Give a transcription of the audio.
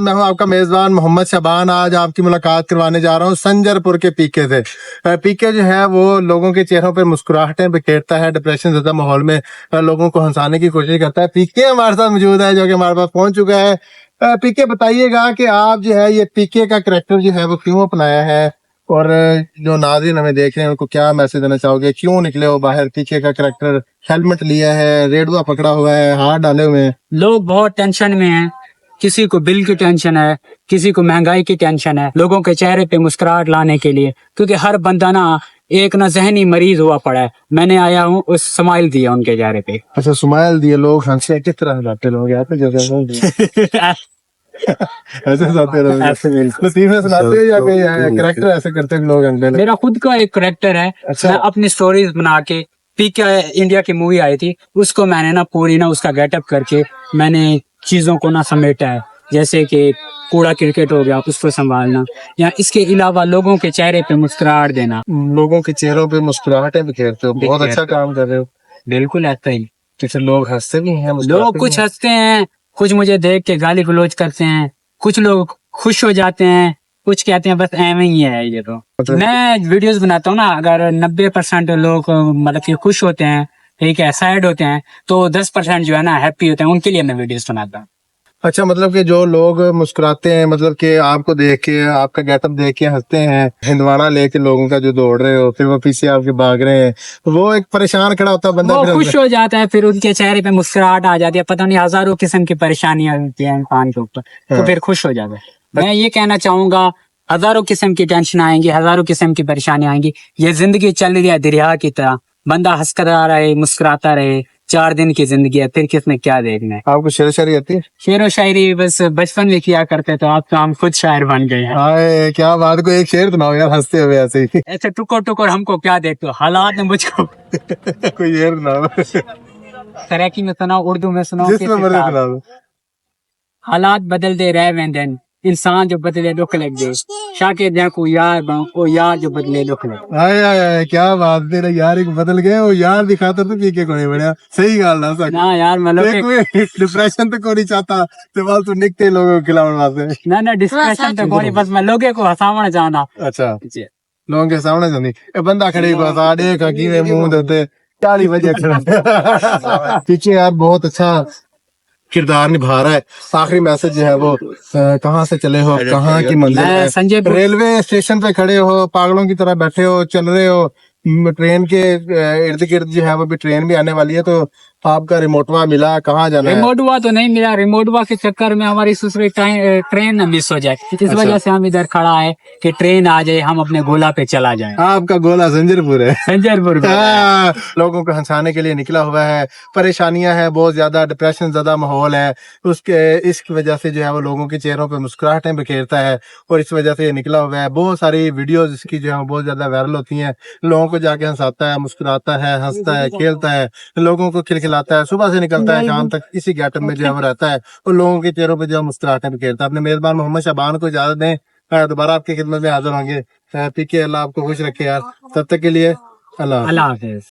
मैं हूं आपका मेजबान मोहम्मद शाबान। आज आपकी मुलाकात करवाने जा रहा हूं संजरपुर के पीके से। पीके जो है वो लोगों के चेहरों पे मुस्कुराहटें बिखेरता है, डिप्रेशन ज़्यादा माहौल में लोगों को हंसाने की कोशिश करता है। पीके हमारे साथ मौजूद है, जो कि हमारे पास पहुंच चुका है। पीके, बताइएगा कि आप जो है ये पीके का करैक्टर जो है वो क्यों अपनाया है, और जो नाज़रीन हमें देख रहे हैं उनको क्या मैसेज देना चाहोगे? क्यों निकले हो बाहर? पीके का करैक्टर, हेलमेट लिया है, रेडुआ पकड़ा हुआ है, हाथ डाले हुए हैं। लोग बहुत टेंशन में हैं। किसी को बिल की टेंशन है, किसी को महंगाई की टेंशन है। लोगों के चेहरे पे मुस्कुराहट लाने के लिए, क्योंकि हर बंदा ना एक ना जहनी मरीज हुआ पड़ा है। मैंने आया हूँ उस स्माइल दिया उनके चेहरे पे। अच्छा, स्माइल दिए। लोग हंसे किस तरह हंसाते लोग यहाँ पे? जैसे ऐसे हंसाते लोग, लतीफे सुनाते हैं या फिर करैक्टर ऐसे करते हैं लोग अंकल? मेरा खुद का एक करैक्टर है। अच्छा। मैं अपनी स्टोरीज बना के, पीके इंडिया की मूवी आई थी, उसको मैंने ना पूरी ना उसका गेटअप करके मैंने चीजों को ना समेटा है। जैसे कि कूड़ा क्रिकेट हो गया, उसको संभालना, या इसके अलावा लोगों के चेहरे पे मुस्कुराहट देना। लोगों के चेहरों पे मुस्कुराहटें बिखेरते हो, बहुत अच्छा काम कर रहे हो। बिल्कुल ऐसा ही। तो लोग हंसते भी हैं, लोग कुछ हंसते हैं, कुछ मुझे देख के गाली गलौज करते हैं, कुछ लोग खुश हो जाते हैं, कुछ कहते हैं बस ऐਵੇਂ ही है ये तो। मैं वीडियोस बनाता हूँ ना, अगर 90% लोग मतलब कि खुश होते हैं, ठीक है, सैड होते हैं, तो 10% जो है ना हैप्पी होते हैं, उनके लिए मैं वीडियोस बनाता हूँ। अच्छा, मतलब कि जो लोग मुस्कुराते हैं, मतलब कि आपको देख के, आपका गेटअप देख के हंसते हैं, हिंदवाना लेके लोगों का जो दौड़ रहे हो, फिर वो पीछे आपके भाग रहे हैं, वो एक परेशान खड़ा होता है बंदा, वो फिर खुश हो जाता है, फिर उनके चेहरे पे मुस्कुराहट आ जाती है। पता नहीं हजारों किस्म की परेशानियां होती है इंसान के ऊपर, तो फिर खुश हो जाता है। मैं ये कहना चाहूंगा, हजारों किस्म की टेंशन आएंगी, हजारों किस्म की परेशानी आएंगी। ये जिंदगी चल रही है दरिया की तरह, बंदा हंसता रहे, मुस्कुराता रहे। 4 दिन की जिंदगी है, फिर किसने क्या देखना है। आपको शेर शायरी आती है? शेर व शायरी बस बचपन में किया करते, तो आप तो हम खुद शायर बन गए हैं। हाय, क्या बात! को एक शेर सुनाओ यार, हंसते हुए ऐसे ही। ऐसे टुकर टुकर हमको क्या देखते हो, हालात ने मुझको। कोई शेर सुनाओ। सराकी में सुनाओ, उर्दू में सुनाओ, जिसमें मर्जी सुना दो। हालात बदल दे रह वेंदन, इंसान जो बदले दुख लग दे। शाके देखो यार बनो, ओ यार जो बदले दुख लग। हाय हाय हाय, क्या बात! तेरा यार एक बदल गए, वो यार भी खातर तो पीके को नहीं बढ़िया। सही गाल ना सक ना यार, मतलब डिप्रेशन तो कोई नहीं चाहता, तो तू निकते लोगों को खिलावन वास्ते। ना डिस्कशन तो कोई, बस मैं लोगों को हंसावना चाहना। अच्छा, लोगों के सामने जानी ए बंदा खड़े को हंसा देख कि वे मुंह देते 40 बजे खड़ा। पीछे यार बहुत अच्छा किरदार निभा रहा है। आखिरी मैसेज जो है वो, कहाँ से चले हो, कहाँ की मंजिल है? संजय रेलवे स्टेशन पे खड़े हो, पागलों की तरह बैठे हो, चल रहे हो। ट्रेन के इर्द गिर्द जो है वो भी ट्रेन भी आने वाली है, तो आपका रिमोटवा मिला, कहाँ जाना है? रिमोटवा तो नहीं मिला। रिमोटवा के चक्कर में हमारी दूसरी ट्रेन न मिस हो जाए, इस वजह से हम इधर खड़ा है कि ट्रेन आ जाए, हम अपने गोला पे चला जाए। आपका गोला संजरपुर है। संजरपुर में लोगों को हंसाने के लिए निकला हुआ है। परेशानियां हैं बहुत ज्यादा, डिप्रेशन ज्यादा माहौल है, उसके इसकी वजह से जो है वो लोगों के चेहरों पे मुस्कुराहटें बिखेरता है, और इस वजह से ये निकला हुआ है। बहुत सारी वीडियोस इसकी जो है बहुत ज्यादा वायरल होती हैं। लोगों को जाके हंसाता है, मुस्कुराता है, हंसता है, खेलता है, लोगों को खिलखिलाता है। सुबह से निकलता है, शाम तक इसी गेटअप में जो है वो रहता है, और लोगों के चेहरों पे जो है मुस्कुराहटें बिखेरता है। अपने मेजबान मोहम्मद शाबान को इजाजत दें, दोबारा आपकी खिदमत में हाजिर होंगे। पीके, अल्लाह आपको खुश रखे यार। तब तक के लिए अल्लाह हाफिज।